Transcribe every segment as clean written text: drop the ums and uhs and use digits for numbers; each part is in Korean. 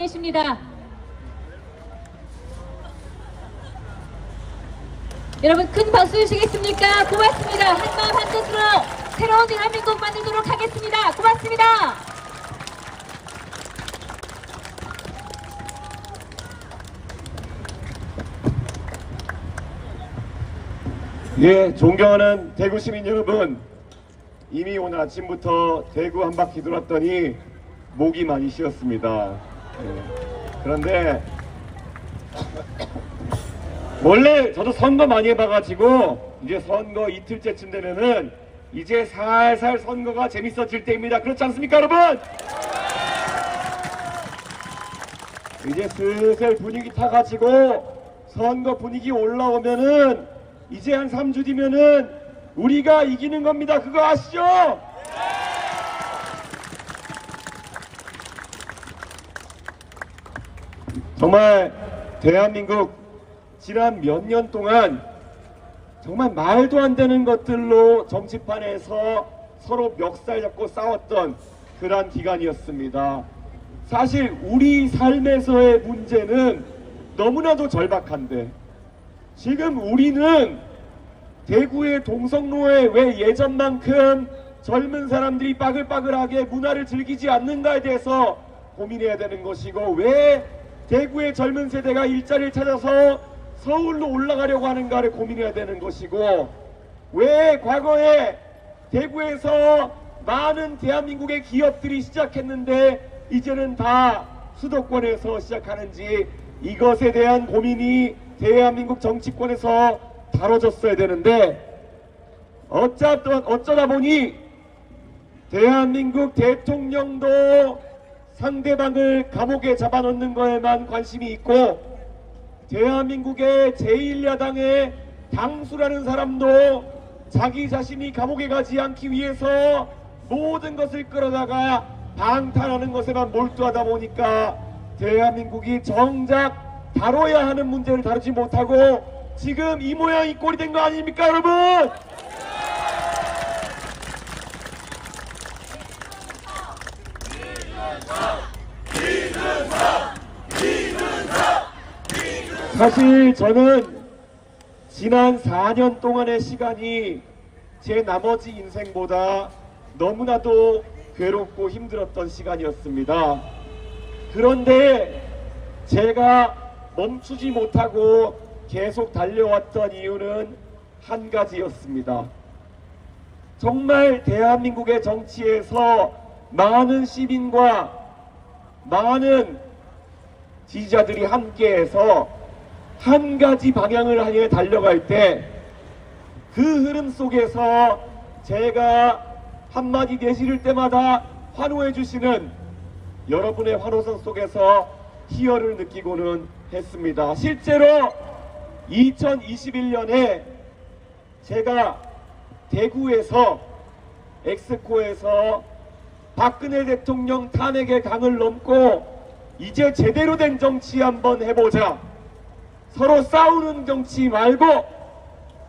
계십니다. 여러분 큰 박수 주시겠습니까? 고맙습니다. 한마음 한뜻으로 새로운 대한민국 만들도록 하겠습니다. 고맙습니다. 예, 존경하는 대구 시민 여러분, 이미 오늘 아침부터 대구 한 바퀴 돌았더니 목이 많이 쉬었습니다. 그런데 원래 저도 선거 많이 해봐가지고 이제 선거 이틀째쯤 되면은 이제 살살 선거가 재밌어질 때입니다. 그렇지 않습니까, 여러분? 이제 슬슬 분위기 타가지고 선거 분위기 올라오면은 이제 한 3주 뒤면은 우리가 이기는 겁니다. 그거 아시죠? 정말 대한민국 지난 몇 년 동안 정말 말도 안 되는 것들로 정치판에서 서로 멱살 잡고 싸웠던 그러한 기간이었습니다. 사실 우리 삶에서의 문제는 너무나도 절박한데 지금 우리는 대구의 동성로에 왜 예전만큼 젊은 사람들이 빠글빠글하게 문화를 즐기지 않는가에 대해서 고민해야 되는 것이고, 왜 대구의 젊은 세대가 일자리를 찾아서 서울로 올라가려고 하는가를 고민해야 되는 것이고, 왜 과거에 대구에서 많은 대한민국의 기업들이 시작했는데 이제는 다 수도권에서 시작하는지, 이것에 대한 고민이 대한민국 정치권에서 다뤄졌어야 되는데 어쩌다 보니 대한민국 대통령도 상대방을 감옥에 잡아놓는 거에만 관심이 있고, 대한민국의 제1야당의 당수라는 사람도 자기 자신이 감옥에 가지 않기 위해서 모든 것을 끌어다가 방탄하는 것에만 몰두하다 보니까 대한민국이 정작 다뤄야 하는 문제를 다루지 못하고 지금 이 모양 이 꼴이 된 거 아닙니까, 여러분? 사실 저는 지난 4년 동안의 시간이 제 나머지 인생보다 너무나도 괴롭고 힘들었던 시간이었습니다. 그런데 제가 멈추지 못하고 계속 달려왔던 이유는 한 가지였습니다. 정말 대한민국의 정치에서 많은 시민과 많은 지지자들이 함께해서 한 가지 방향을 향해 달려갈 때 그 흐름 속에서 제가 한마디 내실 때마다 환호해 주시는 여러분의 환호성 속에서 희열을 느끼고는 했습니다. 실제로 2021년에 제가 대구에서 엑스코에서 박근혜 대통령 탄핵의 강을 넘고 이제 제대로 된 정치 한번 해보자, 서로 싸우는 정치 말고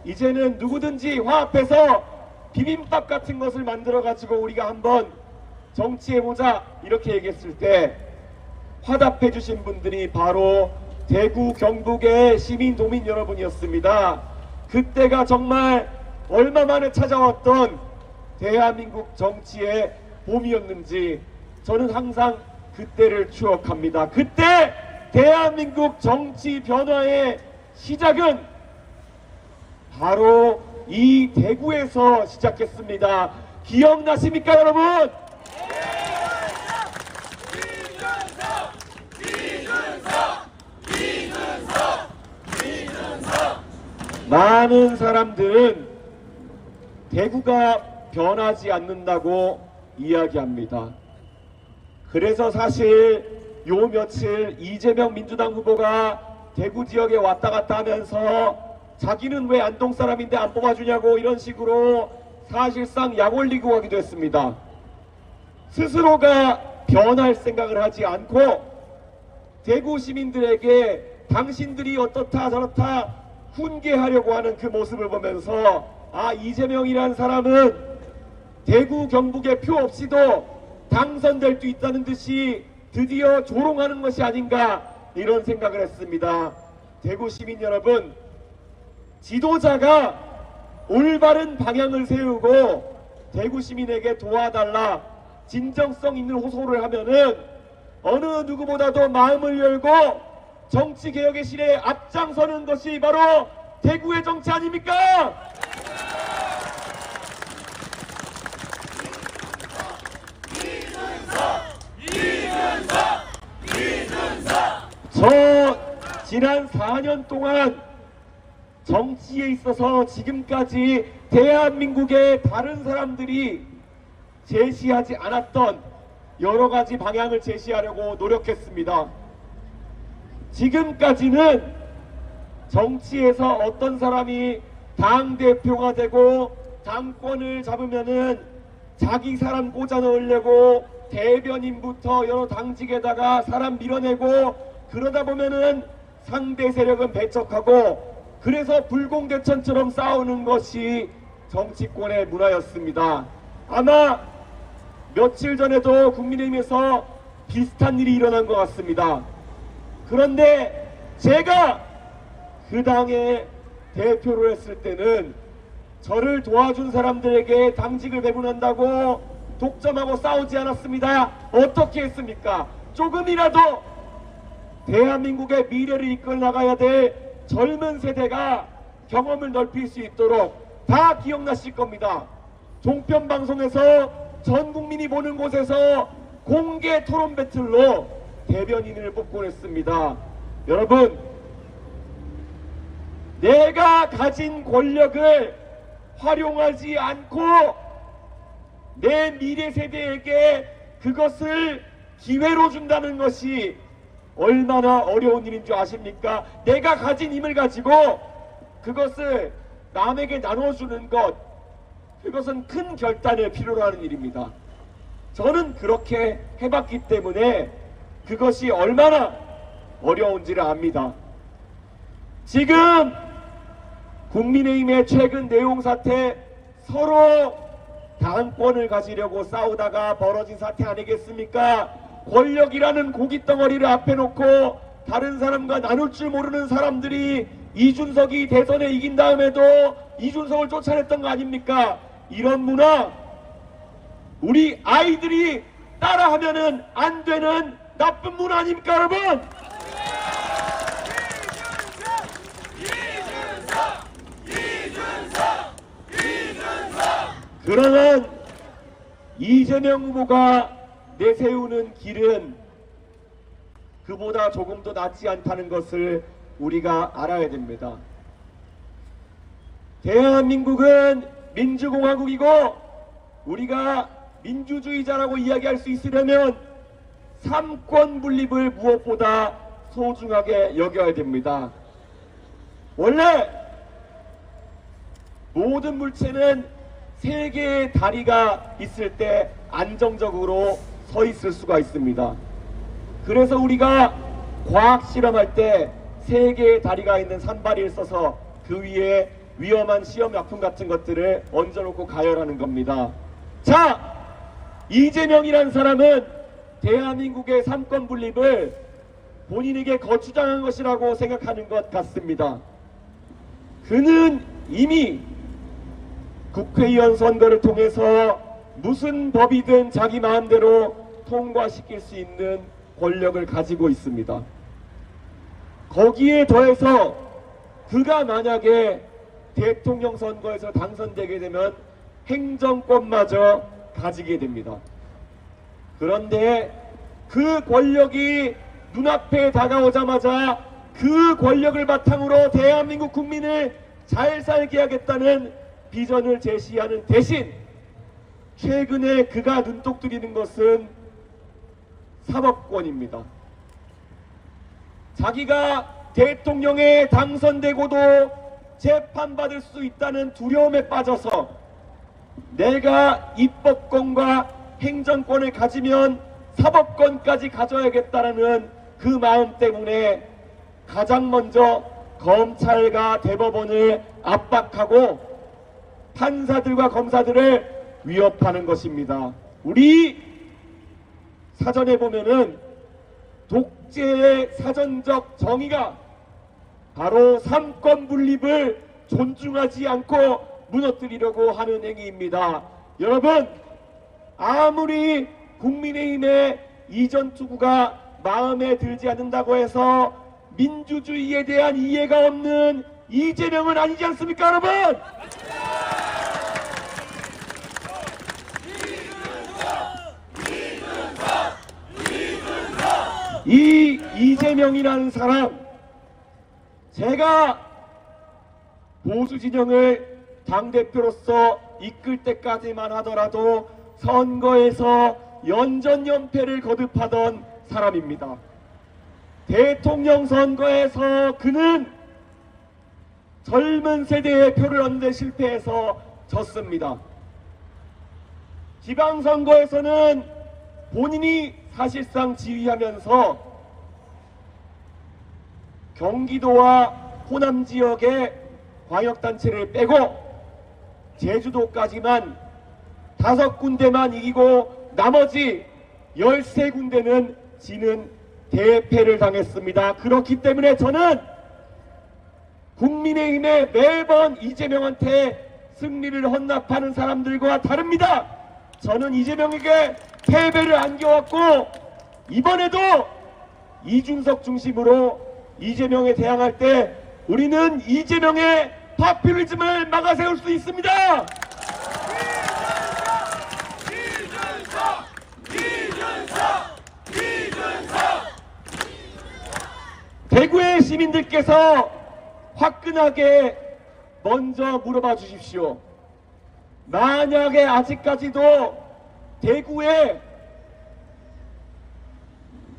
이제는 누구든지 화합해서 비빔밥 같은 것을 만들어 가지고 우리가 한번 정치해보자, 이렇게 얘기했을 때 화답해 주신 분들이 바로 대구 경북의 시민 도민 여러분이었습니다. 그때가 정말 얼마 만에 찾아왔던 대한민국 정치의 봄이었는지 저는 항상 그때를 추억합니다. 그때 대한민국 정치 변화의 시작은 바로 이 대구에서 시작했습니다. 기억나십니까, 여러분? 많은 사람들은 대구가 변하지 않는다고 이야기합니다. 그래서 사실 요 며칠 이재명 민주당 후보가 대구 지역에 왔다 갔다 하면서 자기는 왜 안동 사람인데 안 뽑아주냐고 이런 식으로 사실상 약 올리고 가기도 했습니다. 스스로가 변할 생각을 하지 않고 대구 시민들에게 당신들이 어떻다 저렇다 훈계하려고 하는 그 모습을 보면서, 아, 이재명이라는 사람은 대구 경북에 표 없이도 당선될 수 있다는 듯이 드디어 조롱하는 것이 아닌가 이런 생각을 했습니다. 대구 시민 여러분, 지도자가 올바른 방향을 세우고 대구 시민에게 도와달라 진정성 있는 호소를 하면은 어느 누구보다도 마음을 열고 정치개혁의 실에 앞장서는 것이 바로 대구의 정치 아닙니까? 저 지난 4년 동안 정치에 있어서 지금까지 대한민국의 다른 사람들이 제시하지 않았던 여러 가지 방향을 제시하려고 노력했습니다. 지금까지는 정치에서 어떤 사람이 당대표가 되고 당권을 잡으면은 자기 사람 꽂아 넣으려고 대변인부터 여러 당직에다가 사람 밀어내고 그러다 보면은 상대 세력은 배척하고 그래서 불공대천처럼 싸우는 것이 정치권의 문화였습니다. 아마 며칠 전에도 국민의힘에서 비슷한 일이 일어난 것 같습니다. 그런데 제가 그 당의 대표를 했을 때는 저를 도와준 사람들에게 당직을 배분한다고 독점하고 싸우지 않았습니다. 어떻게 했습니까? 조금이라도 대한민국의 미래를 이끌어 나가야 될 젊은 세대가 경험을 넓힐 수 있도록 다 기억나실 겁니다. 종편방송에서 전 국민이 보는 곳에서 공개 토론 배틀로 대변인을 뽑곤 했습니다. 여러분, 내가 가진 권력을 활용하지 않고 내 미래 세대에게 그것을 기회로 준다는 것이 얼마나 어려운 일인 줄 아십니까? 내가 가진 힘을 가지고 그것을 남에게 나눠주는 것, 그것은 큰 결단을 필요로 하는 일입니다. 저는 그렇게 해봤기 때문에 그것이 얼마나 어려운지를 압니다. 지금 국민의힘의 최근 내용 사태, 서로 당권을 가지려고 싸우다가 벌어진 사태 아니겠습니까? 권력이라는 고깃덩어리를 앞에 놓고 다른 사람과 나눌 줄 모르는 사람들이 이준석이 대선에 이긴 다음에도 이준석을 쫓아냈던 거 아닙니까? 이런 문화, 우리 아이들이 따라하면은 안 되는 나쁜 문화 아닙니까, 여러분? 그러면 이재명 후보가 내세우는 길은 그보다 조금 더 낫지 않다는 것을 우리가 알아야 됩니다. 대한민국은 민주공화국이고 우리가 민주주의자라고 이야기할 수 있으려면 삼권 분립을 무엇보다 소중하게 여겨야 됩니다. 원래 모든 물체는 세 개의 다리가 있을 때 안정적으로 서 있을 수가 있습니다. 그래서 우리가 과학 실험할 때 세 개의 다리가 있는 산발이를 써서 그 위에 위험한 시험약품 같은 것들을 얹어놓고 가열하는 겁니다. 자, 이재명이란 사람은 대한민국의 삼권 분립을 본인에게 거추장한 것이라고 생각하는 것 같습니다. 그는 이미 국회의원 선거를 통해서 무슨 법이든 자기 마음대로 통과시킬 수 있는 권력을 가지고 있습니다. 거기에 더해서 그가 만약에 대통령 선거에서 당선되게 되면 행정권마저 가지게 됩니다. 그런데 그 권력이 눈앞에 다가오자마자 그 권력을 바탕으로 대한민국 국민을 잘 살게 하겠다는 비전을 제시하는 대신 최근에 그가 눈독 들이는 것은 사법권입니다. 자기가 대통령에 당선되고도 재판받을 수 있다는 두려움에 빠져서 내가 입법권과 행정권을 가지면 사법권까지 가져야겠다는 그 마음 때문에 가장 먼저 검찰과 대법원을 압박하고 판사들과 검사들을 위협하는 것입니다. 우리 사전에 보면은 독재의 사전적 정의가 바로 삼권 분립을 존중하지 않고 무너뜨리려고 하는 행위입니다. 여러분, 아무리 국민의힘의 이전 투구가 마음에 들지 않는다고 해서 민주주의에 대한 이해가 없는 이재명은 아니지 않습니까, 여러분? 이 이재명이라는 사람, 제가 보수 진영을 당대표로서 이끌 때까지만 하더라도 선거에서 연전연패를 거듭하던 사람입니다. 대통령 선거에서 그는 젊은 세대의 표를 얻는 실패해서 졌습니다. 지방선거에서는 본인이 사실상 지휘하면서 경기도와 호남 지역의 광역단체를 빼고 제주도까지만 5군데만 이기고 나머지 13군데는 지는 대패를 당했습니다. 그렇기 때문에 저는 국민의힘에 매번 이재명한테 승리를 헌납하는 사람들과 다릅니다. 저는 이재명에게 패배를 안겨왔고 이번에도 이준석 중심으로 이재명에 대항할 때 우리는 이재명의 파퓰리즘을 막아세울 수 있습니다. 대구의 시민들께서 화끈하게 먼저 물어봐 주십시오. 만약에 아직까지도 대구에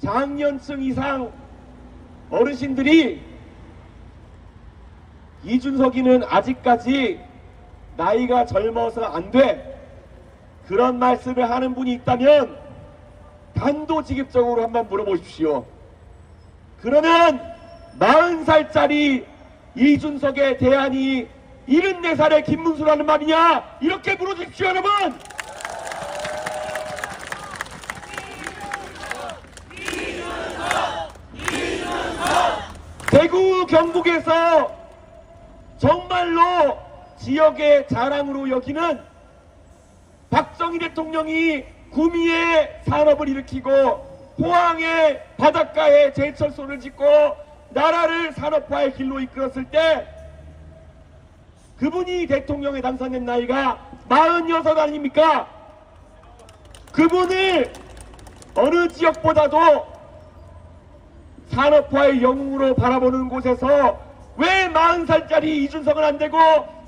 장년층 이상 어르신들이 이준석이는 아직까지 나이가 젊어서 안 돼, 그런 말씀을 하는 분이 있다면 단도직입적으로 한번 물어보십시오. 그러면 40살짜리 이준석의 대안이 74살의 김문수라는 말이냐, 이렇게 물어주십시오. 여러분, 대구 경북에서 정말로 지역의 자랑으로 여기는 박정희 대통령이 구미에 산업을 일으키고 포항의 바닷가에 제철소를 짓고 나라를 산업화의 길로 이끌었을 때 그분이 대통령에 당선된 나이가 46 아닙니까? 그분을 어느 지역보다도 산업화의 영웅으로 바라보는 곳에서 왜 40살짜리 이준석은 안 되고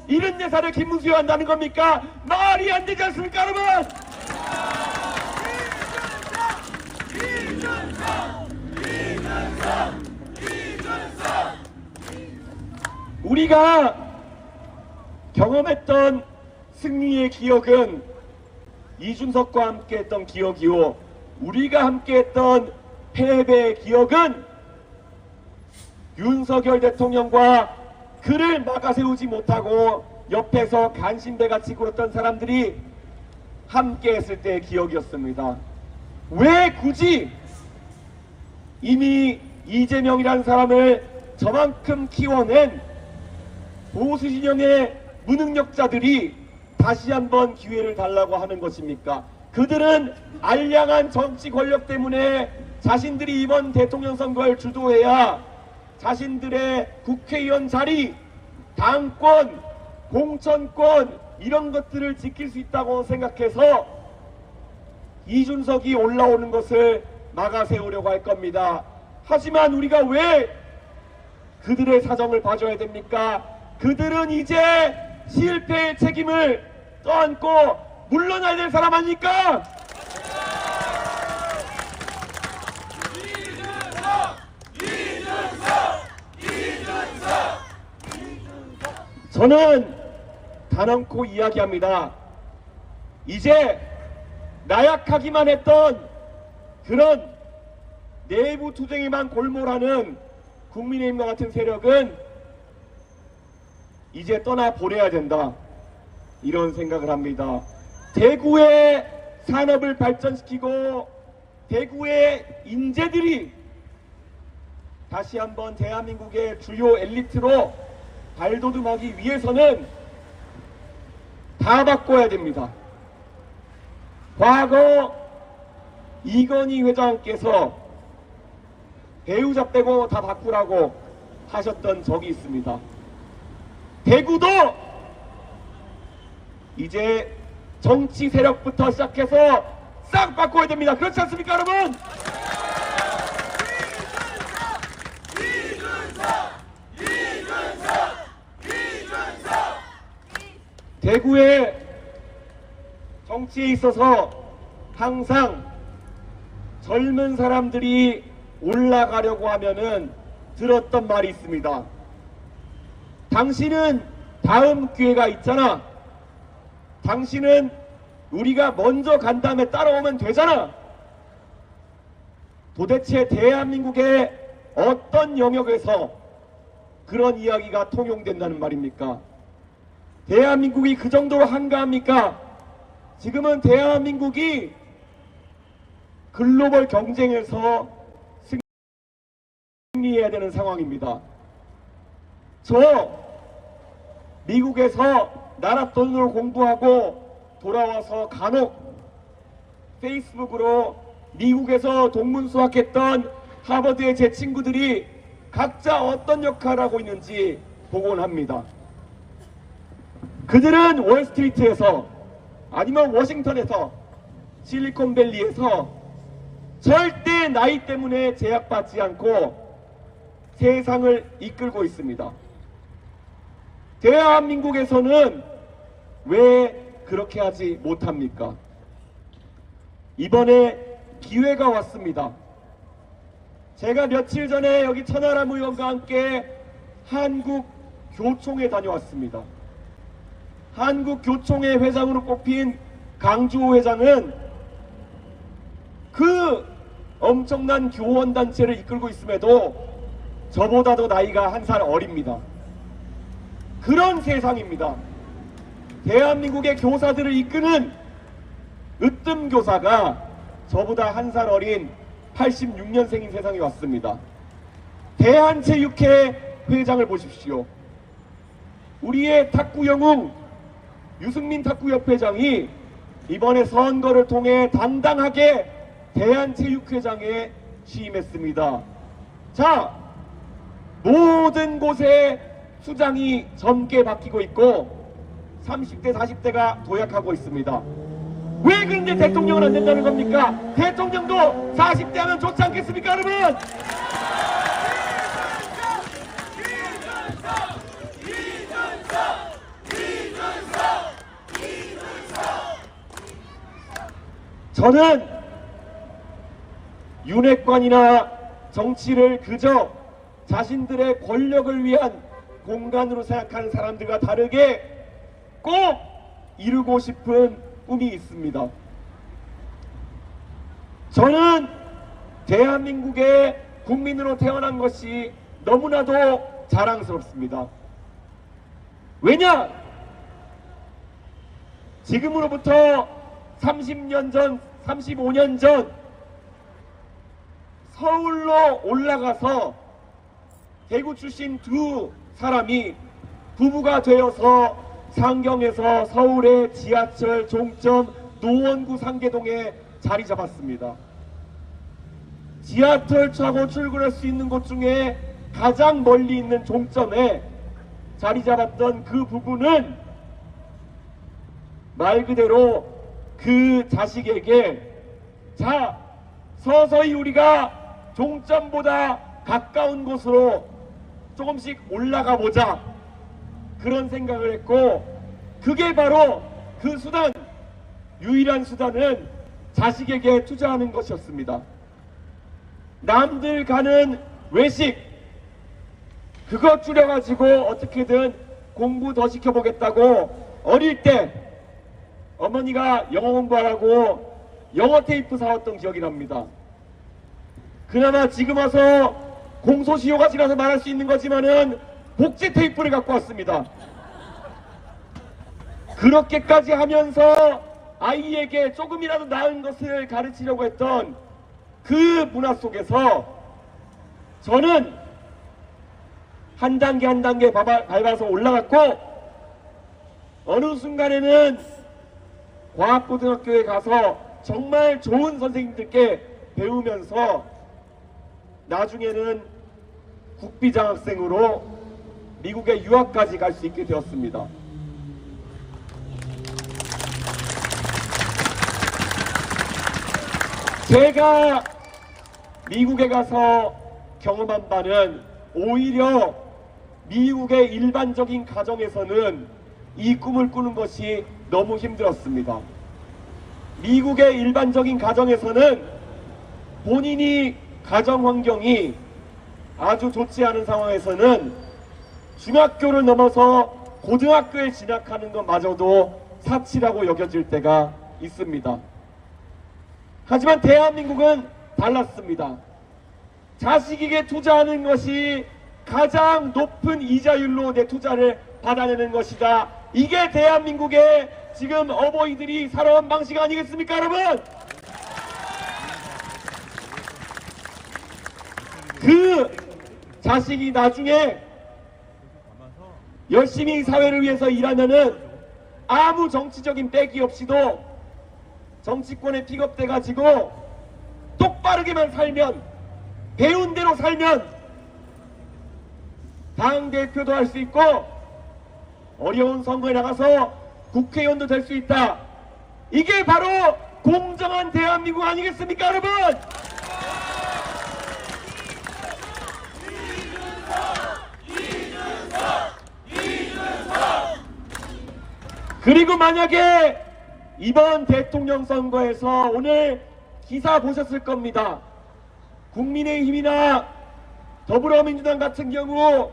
74살의 김문수가 한다는 겁니까? 말이 안 되지 않습니까, 여러분? 우리가 경험했던 승리의 기억은 이준석과 함께했던 기억이요, 우리가 함께했던 패배의 기억은 윤석열 대통령과 그를 막아세우지 못하고 옆에서 간신배같이 굴었던 사람들이 함께했을 때의 기억이었습니다. 왜 굳이 이미 이재명이라는 사람을 저만큼 키워낸 보수 진영의 무능력자들이 다시 한번 기회를 달라고 하는 것입니까? 그들은 알량한 정치 권력 때문에 자신들이 이번 대통령 선거를 주도해야 자신들의 국회의원 자리, 당권, 공천권 이런 것들을 지킬 수 있다고 생각해서 이준석이 올라오는 것을 막아세우려고 할 겁니다. 하지만 우리가 왜 그들의 사정을 봐줘야 됩니까? 그들은 이제 실패의 책임을 떠안고 물러나야 될 사람 아닙니까? 저는 단언코 이야기합니다. 이제 나약하기만 했던 그런 내부 투쟁에만 골몰하는 국민의힘과 같은 세력은 이제 떠나보내야 된다, 이런 생각을 합니다. 대구의 산업을 발전시키고 대구의 인재들이 다시 한번 대한민국의 주요 엘리트로 발돋움하기 위해서는 다 바꿔야 됩니다. 과거 이건희 회장께서 배우자 빼고 다 바꾸라고 하셨던 적이 있습니다. 대구도 이제 정치 세력부터 시작해서 싹 바꿔야 됩니다. 그렇지 않습니까, 여러분? 대구의 정치에 있어서 항상 젊은 사람들이 올라가려고 하면은 들었던 말이 있습니다. 당신은 다음 기회가 있잖아. 당신은 우리가 먼저 간 다음에 따라오면 되잖아. 도대체 대한민국의 어떤 영역에서 그런 이야기가 통용된다는 말입니까? 대한민국이 그 정도로 한가합니까? 지금은 대한민국이 글로벌 경쟁에서 승리해야 되는 상황입니다. 저 미국에서 나라 돈으로 공부하고 돌아와서 간혹 페이스북으로 미국에서 동문 수학했던 하버드의 제 친구들이 각자 어떤 역할을 하고 있는지 보곤 합니다. 그들은 월스트리트에서 아니면 워싱턴에서 실리콘밸리에서 절대 나이 때문에 제약받지 않고 세상을 이끌고 있습니다. 대한민국에서는 왜 그렇게 하지 못합니까? 이번에 기회가 왔습니다. 제가 며칠 전에 여기 천하람 의원과 함께 한국교총에 다녀왔습니다. 한국교총회 회장으로 뽑힌 강주호 회장은 그 엄청난 교원단체를 이끌고 있음에도 저보다도 나이가 한 살 어립니다. 그런 세상입니다. 대한민국의 교사들을 이끄는 으뜸교사가 저보다 한 살 어린 86년생인 세상에 왔습니다. 대한체육회 회장을 보십시오. 우리의 탁구 영웅 유승민 탁구협회장이 이번에 선거를 통해 당당하게 대한체육회장에 취임했습니다. 자, 모든 곳에 수장이 젊게 바뀌고 있고 30대 40대가 도약하고 있습니다. 왜 그런데 대통령은 안 된다는 겁니까? 대통령도 40대 하면 좋지 않겠습니까, 여러분? 저는 윤핵관이나 정치를 그저 자신들의 권력을 위한 공간으로 생각하는 사람들과 다르게 꼭 이루고 싶은 꿈이 있습니다. 저는 대한민국의 국민으로 태어난 것이 너무나도 자랑스럽습니다. 왜냐? 지금으로부터 30년 전, 35년 전 서울로 올라가서 대구 출신 두 사람이 부부가 되어서 상경에서 서울의 지하철 종점 노원구 상계동에 자리 잡았습니다. 지하철 타고 출근할 수 있는 곳 중에 가장 멀리 있는 종점에 자리 잡았던 그 부부는 말 그대로 그 자식에게 자, 서서히 우리가 종점보다 가까운 곳으로 조금씩 올라가 보자, 그런 생각을 했고, 그게 바로 그 수단, 유일한 수단은 자식에게 투자하는 것이었습니다. 남들 가는 외식 그거 줄여가지고 어떻게든 공부 더 시켜보겠다고 어릴 때 어머니가 영어 공부하라고 영어 테이프 사왔던 기억이 납니다. 그나마 지금 와서 공소시효가 지나서 말할 수 있는 거지만은 복제 테이프를 갖고 왔습니다. 그렇게까지 하면서 아이에게 조금이라도 나은 것을 가르치려고 했던 그 문화 속에서 저는 한 단계 한 단계 밟아서 올라갔고, 어느 순간에는 과학고등학교에 가서 정말 좋은 선생님들께 배우면서 나중에는 국비장학생으로 미국에 유학까지 갈 수 있게 되었습니다. 제가 미국에 가서 경험한 바는 오히려 미국의 일반적인 가정에서는 이 꿈을 꾸는 것이 너무 힘들었습니다. 미국의 일반적인 가정에서는 본인이 가정 환경이 아주 좋지 않은 상황에서는 중학교를 넘어서 고등학교에 진학하는 것마저도 사치라고 여겨질 때가 있습니다. 하지만 대한민국은 달랐습니다. 자식에게 투자하는 것이 가장 높은 이자율로 내 투자를 받아내는 것이다. 이게 대한민국의 지금 어버이들이 살아온 방식 아니겠습니까, 여러분? 그 자식이 나중에 열심히 사회를 위해서 일하면은 아무 정치적인 빼기 없이도 정치권에 픽업돼 가지고 똑바르게만 살면, 배운 대로 살면 당대표도 할 수 있고 어려운 선거에 나가서 국회의원도 될 수 있다. 이게 바로 공정한 대한민국 아니겠습니까, 여러분? 그리고 만약에 이번 대통령 선거에서 오늘 기사 보셨을 겁니다. 국민의힘이나 더불어민주당 같은 경우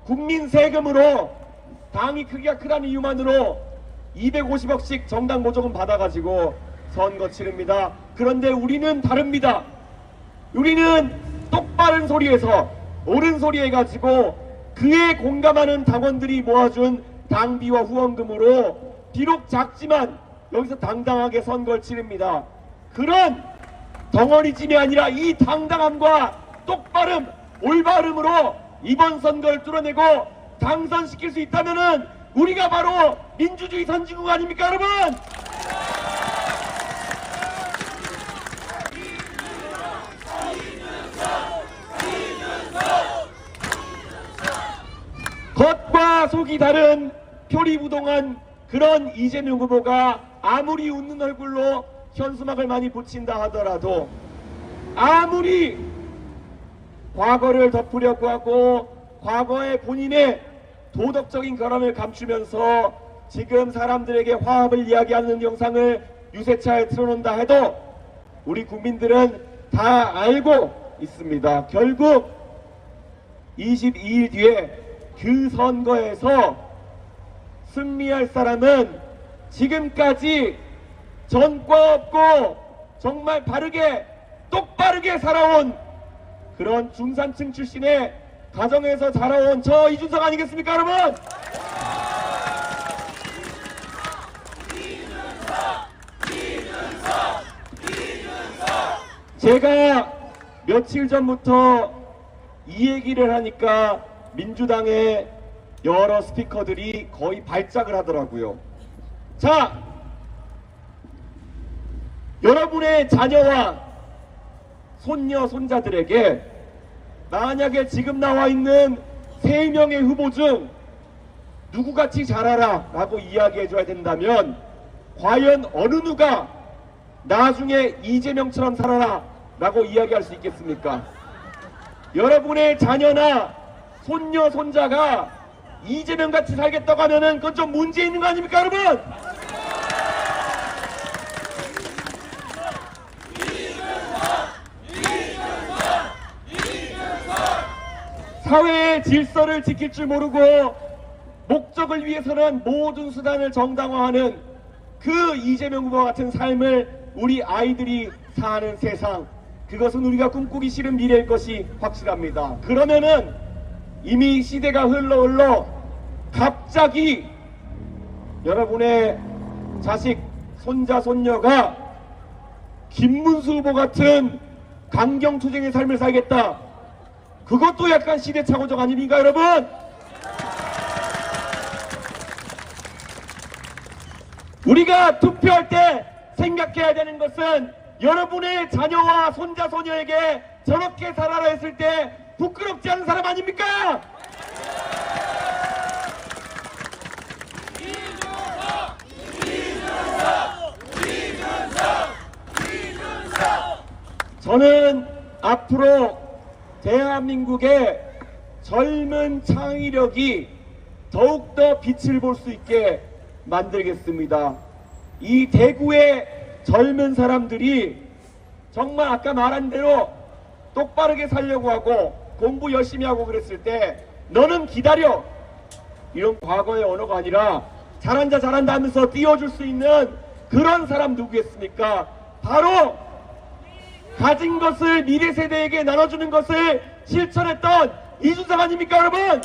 국민 세금으로, 당이 크기가 크다는 이유만으로 250억씩 정당 보조금 받아가지고 선거 치릅니다. 그런데 우리는 다릅니다. 우리는 똑바른 소리에서 옳은 소리 해가지고 그에 공감하는 당원들이 모아준 당비와 후원금으로 비록 작지만 여기서 당당하게 선거를 치릅니다. 그런 덩어리짐이 아니라 이 당당함과 똑바름, 올바름으로 이번 선거를 뚫어내고 당선시킬 수 있다면은 우리가 바로 민주주의 선진국 아닙니까, 여러분? 겉과 속이 다른 표리부동한 그런 이재명 후보가 아무리 웃는 얼굴로 현수막을 많이 붙인다 하더라도, 아무리 과거를 덮으려고 하고 과거의 본인의 도덕적인 결함을 감추면서 지금 사람들에게 화합을 이야기하는 영상을 유세차에 틀어놓는다 해도 우리 국민들은 다 알고 있습니다. 결국 22일 뒤에 그 선거에서 승리할 사람은 지금까지 전과 없고 정말 바르게 똑바르게 살아온 그런 중산층 출신의 가정에서 자라온 저 이준석 아니겠습니까, 여러분? 제가 며칠 전부터 이 얘기를 하니까 민주당의 여러 스피커들이 거의 발작을 하더라고요. 자, 여러분의 자녀와 손녀, 손자들에게 만약에 지금 나와 있는 3명의 후보 중 누구같이 자라라 라고 이야기해 줘야 된다면 과연 어느 누가 나중에 이재명처럼 살아라 라고 이야기할 수 있겠습니까? 여러분의 자녀나 손녀, 손자가 이재명같이 살겠다고 하면은 그건 좀 문제 있는 거 아닙니까, 여러분? 사회의 질서를 지킬 줄 모르고 목적을 위해서는 모든 수단을 정당화하는 그 이재명 후보와 같은 삶을 우리 아이들이 사는 세상, 그것은 우리가 꿈꾸기 싫은 미래일 것이 확실합니다. 그러면은 이미 시대가 흘러 갑자기 여러분의 자식, 손자, 손녀가 김문수 후보 같은 강경투쟁의 삶을 살겠다, 그것도 약간 시대착오적 아닙니까, 여러분? 우리가 투표할 때 생각해야 되는 것은 여러분의 자녀와 손자, 소녀에게 저렇게 살아라 했을 때 부끄럽지 않은 사람 아닙니까? 저는 앞으로 대한민국의 젊은 창의력이 더욱더 빛을 볼 수 있게 만들겠습니다. 이 대구의 젊은 사람들이 정말 아까 말한 대로 똑바르게 살려고 하고 공부 열심히 하고 그랬을 때 너는 기다려, 이런 과거의 언어가 아니라 잘한다 잘한다 하면서 띄워줄 수 있는 그런 사람 누구겠습니까? 바로 가진 것을 미래 세대에게 나눠주는 것을 실천했던 이준석 아닙니까, 여러분?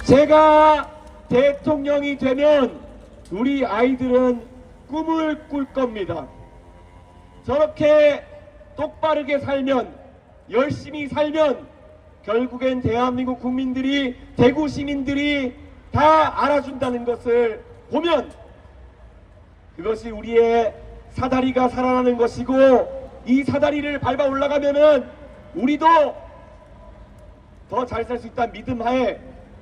제가 대통령이 되면 우리 아이들은 꿈을 꿀 겁니다. 저렇게 똑바르게 살면, 열심히 살면 결국엔 대한민국 국민들이, 대구 시민들이 다 알아준다는 것을 보면 그것이 우리의 사다리가 살아나는 것이고, 이 사다리를 밟아 올라가면은 우리도 더 잘 살 수 있다는 믿음 하에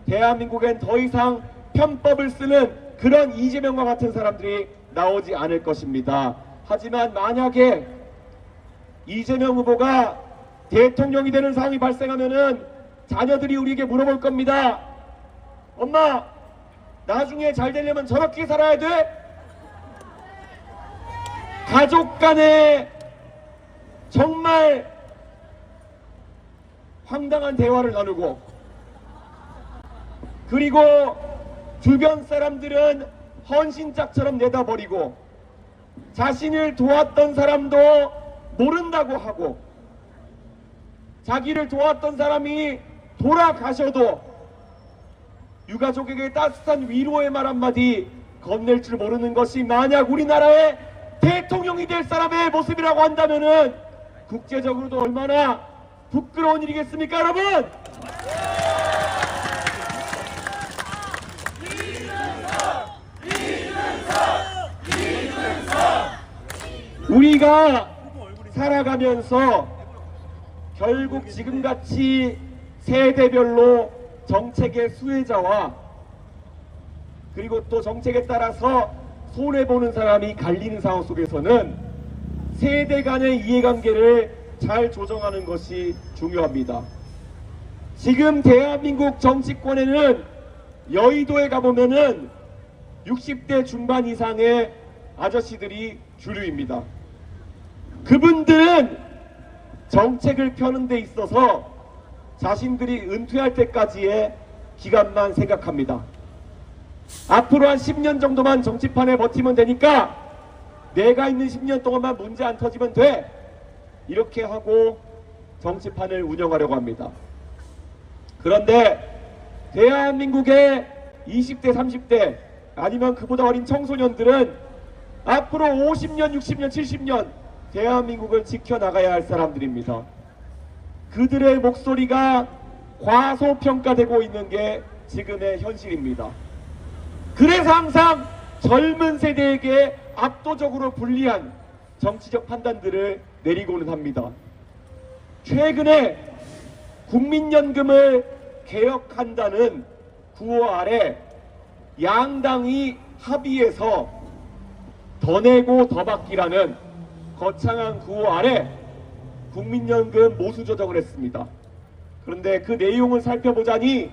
대한민국엔 더 이상 편법을 쓰는 그런 이재명과 같은 사람들이 나오지 않을 것입니다. 하지만 만약에 이재명 후보가 대통령이 되는 상황이 발생하면은 자녀들이 우리에게 물어볼 겁니다. 엄마, 나중에 잘 되려면 저렇게 살아야 돼? 가족 간에 정말 황당한 대화를 나누고, 그리고 주변 사람들은 헌신짝처럼 내다버리고, 자신을 도왔던 사람도 모른다고 하고, 자기를 도왔던 사람이 돌아가셔도 유가족에게 따뜻한 위로의 말 한마디 건넬 줄 모르는 것이 만약 우리나라의 대통령이 될 사람의 모습이라고 한다면은 국제적으로도 얼마나 부끄러운 일이겠습니까, 여러분? 우리가 살아가면서 결국 지금같이 세대별로 정책의 수혜자와 그리고 또 정책에 따라서 손해보는 사람이 갈리는 상황 속에서는 세대 간의 이해관계를 잘 조정하는 것이 중요합니다. 지금 대한민국 정치권에는 여의도에 가보면은 60대 중반 이상의 아저씨들이 주류입니다. 그분들은 정책을 펴는 데 있어서 자신들이 은퇴할 때까지의 기간만 생각합니다. 앞으로 한 10년 정도만 정치판에 버티면 되니까 내가 있는 10년 동안만 문제 안 터지면 돼, 이렇게 하고 정치판을 운영하려고 합니다. 그런데 대한민국의 20대 30대 아니면 그보다 어린 청소년들은 앞으로 50년 60년 70년 대한민국을 지켜나가야 할 사람들입니다. 그들의 목소리가 과소평가되고 있는 게 지금의 현실입니다. 그래서 항상 젊은 세대에게 압도적으로 불리한 정치적 판단들을 내리고는 합니다. 최근에 국민연금을 개혁한다는 구호 아래 양당이 합의해서 더 내고 더 받기라는 거창한 구호 아래 국민연금 모수 조정을 했습니다. 그런데 그 내용을 살펴보자니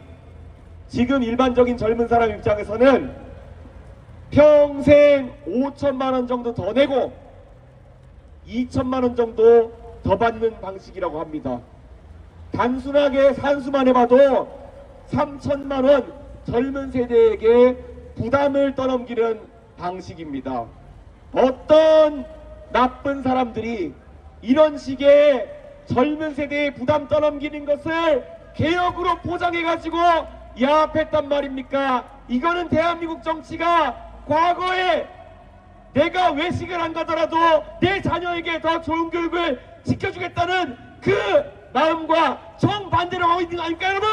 지금 일반적인 젊은 사람 입장에서는 평생 5천만 원 정도 더 내고 2천만 원 정도 더 받는 방식이라고 합니다. 단순하게 산수만 해봐도 3천만 원 젊은 세대에게 부담을 떠넘기는 방식입니다. 어떤 나쁜 사람들이 이런 식의 젊은 세대의 부담 떠넘기는 것을 개혁으로 포장해가지고 야합했단 말입니까? 이거는 대한민국 정치가 과거에 내가 외식을 안 가더라도 내 자녀에게 더 좋은 교육을 지켜주겠다는 그 마음과 정반대로 하고 있는 거 아닙니까, 여러분?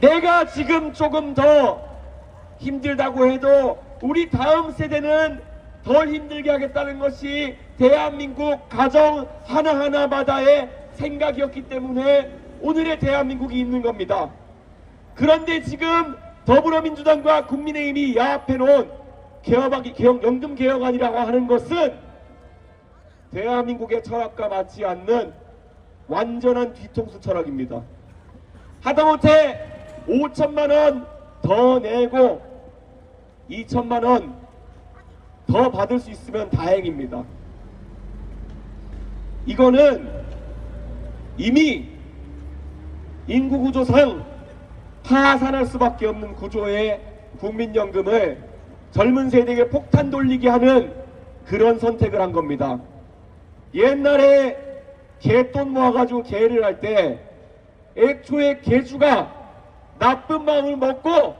내가 지금 조금 더 힘들다고 해도 우리 다음 세대는 덜 힘들게 하겠다는 것이 대한민국 가정 하나하나마다의 생각이었기 때문에 오늘의 대한민국이 있는 겁니다. 그런데 지금 더불어민주당과 국민의힘이 야합해 놓은 연금개혁안이라고 하는 것은 대한민국의 철학과 맞지 않는 완전한 뒤통수 철학입니다. 하다못해 5천만원 더 내고 2천만원 더 받을 수 있으면 다행입니다. 이거는 이미 인구구조상 파산할 수밖에 없는 구조의 국민연금을 젊은 세대에게 폭탄 돌리게 하는 그런 선택을 한 겁니다. 옛날에 개돈 모아가지고 개를 할 때 애초에 개주가 나쁜 마음을 먹고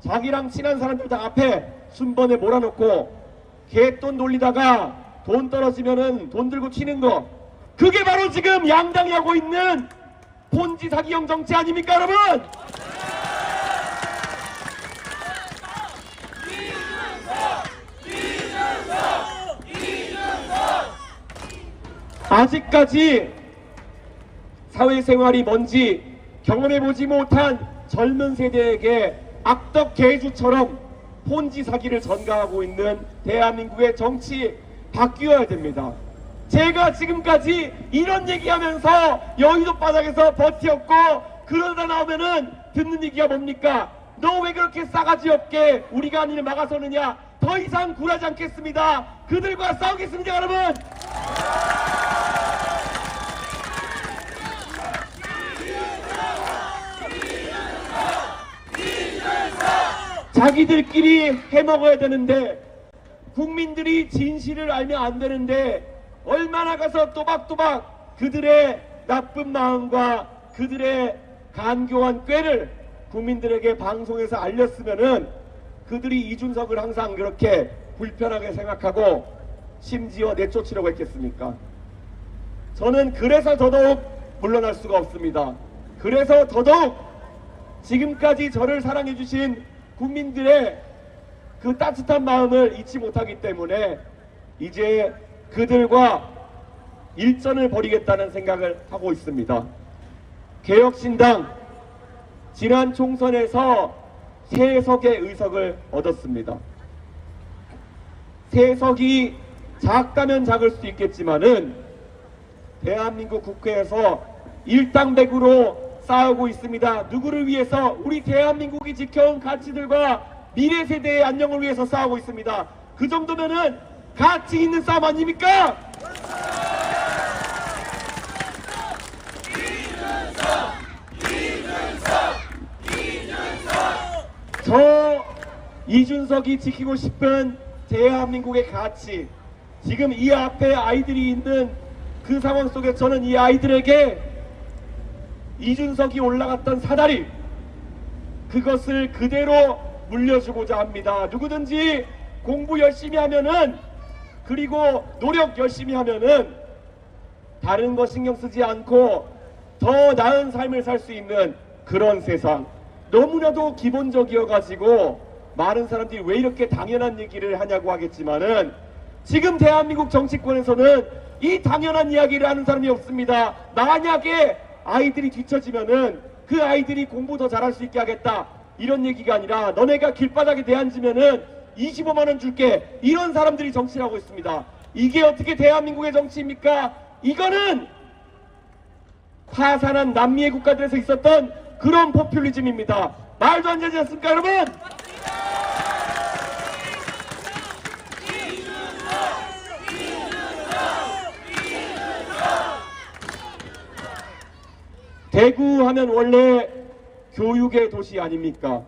자기랑 친한 사람들 다 앞에 순번에 몰아놓고 개돈 돌리다가 돈 떨어지면은 돈 들고 튀는 거, 그게 바로 지금 양당이 하고 있는 폰지 사기형 정치 아닙니까, 여러분? 아직까지 사회생활이 뭔지 경험해보지 못한 젊은 세대에게 악덕 개주처럼 폰지 사기를 전가하고 있는 대한민국의 정치 바뀌어야 됩니다. 제가 지금까지 이런 얘기하면서 여의도 바닥에서 버티었고 그러다 나오면은 듣는 얘기가 뭡니까? 너 왜 그렇게 싸가지 없게 우리가 하는 일을 막아서느냐? 더 이상 굴하지 않겠습니다. 그들과 싸우겠습니다, 여러분. 자기들끼리 해먹어야 되는데 국민들이 진실을 알면 안 되는데 얼마나 가서 또박또박 그들의 나쁜 마음과 그들의 간교한 꾀를 국민들에게 방송에서 알렸으면은 그들이 이준석을 항상 그렇게 불편하게 생각하고 심지어 내쫓으려고 했겠습니까? 저는 그래서 더더욱 물러날 수가 없습니다. 그래서 더더욱 지금까지 저를 사랑해 주신 국민들의 그 따뜻한 마음을 잊지 못하기 때문에 이제 그들과 일전을 벌이겠다는 생각을 하고 있습니다. 개혁신당 지난 총선에서 3석의 의석을 얻었습니다. 3석이 작다면 작을 수도 있겠지만은 대한민국 국회에서 일당백으로 싸우고 있습니다. 누구를 위해서? 우리 대한민국이 지켜온 가치들과 미래 세대의 안녕을 위해서 싸우고 있습니다. 그 정도면은 가치 있는 싸움 아닙니까? 저 이준석이 지키고 싶은 대한민국의 가치, 지금 이 앞에 아이들이 있는 그 상황 속에 저는 이 아이들에게 이준석이 올라갔던 사다리, 그것을 그대로 물려주고자 합니다. 누구든지 공부 열심히 하면은, 그리고 노력 열심히 하면은 다른 거 신경 쓰지 않고 더 나은 삶을 살 수 있는 그런 세상, 너무나도 기본적이어가지고 많은 사람들이 왜 이렇게 당연한 얘기를 하냐고 하겠지만은 지금 대한민국 정치권에서는 이 당연한 이야기를 하는 사람이 없습니다. 만약에 아이들이 뒤처지면은 그 아이들이 공부 더 잘할 수 있게 하겠다, 이런 얘기가 아니라 너네가 길바닥에 내앉으면은 25만원 줄게, 이런 사람들이 정치를 하고 있습니다. 이게 어떻게 대한민국의 정치입니까? 이거는 파산한 남미의 국가들에서 있었던 그런 포퓰리즘입니다. 말도 안 되지 않습니까, 여러분? 대구 하면 원래 교육의 도시 아닙니까?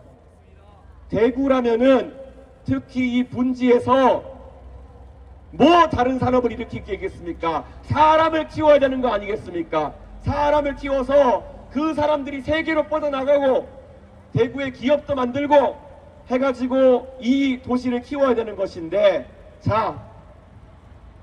대구라면은 특히 이 분지에서 뭐 다른 산업을 일으킬 게 있겠습니까? 사람을 키워야 되는 거 아니겠습니까? 사람을 키워서 그 사람들이 세계로 뻗어나가고 대구에 기업도 만들고 해가지고 이 도시를 키워야 되는 것인데, 자,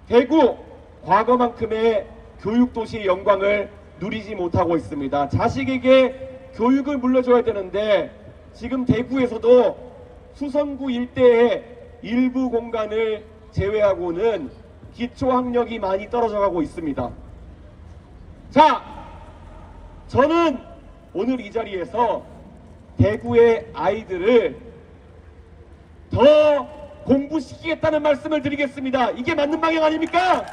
대구 과거만큼의 교육도시의 영광을 누리지 못하고 있습니다. 자식에게 교육을 물려줘야 되는데 지금 대구에서도 수성구 일대의 일부 공간을 제외하고는 기초학력이 많이 떨어져 가고 있습니다. 자, 저는 오늘 이 자리에서 대구의 아이들을 더 공부시키겠다는 말씀을 드리겠습니다. 이게 맞는 방향 아닙니까?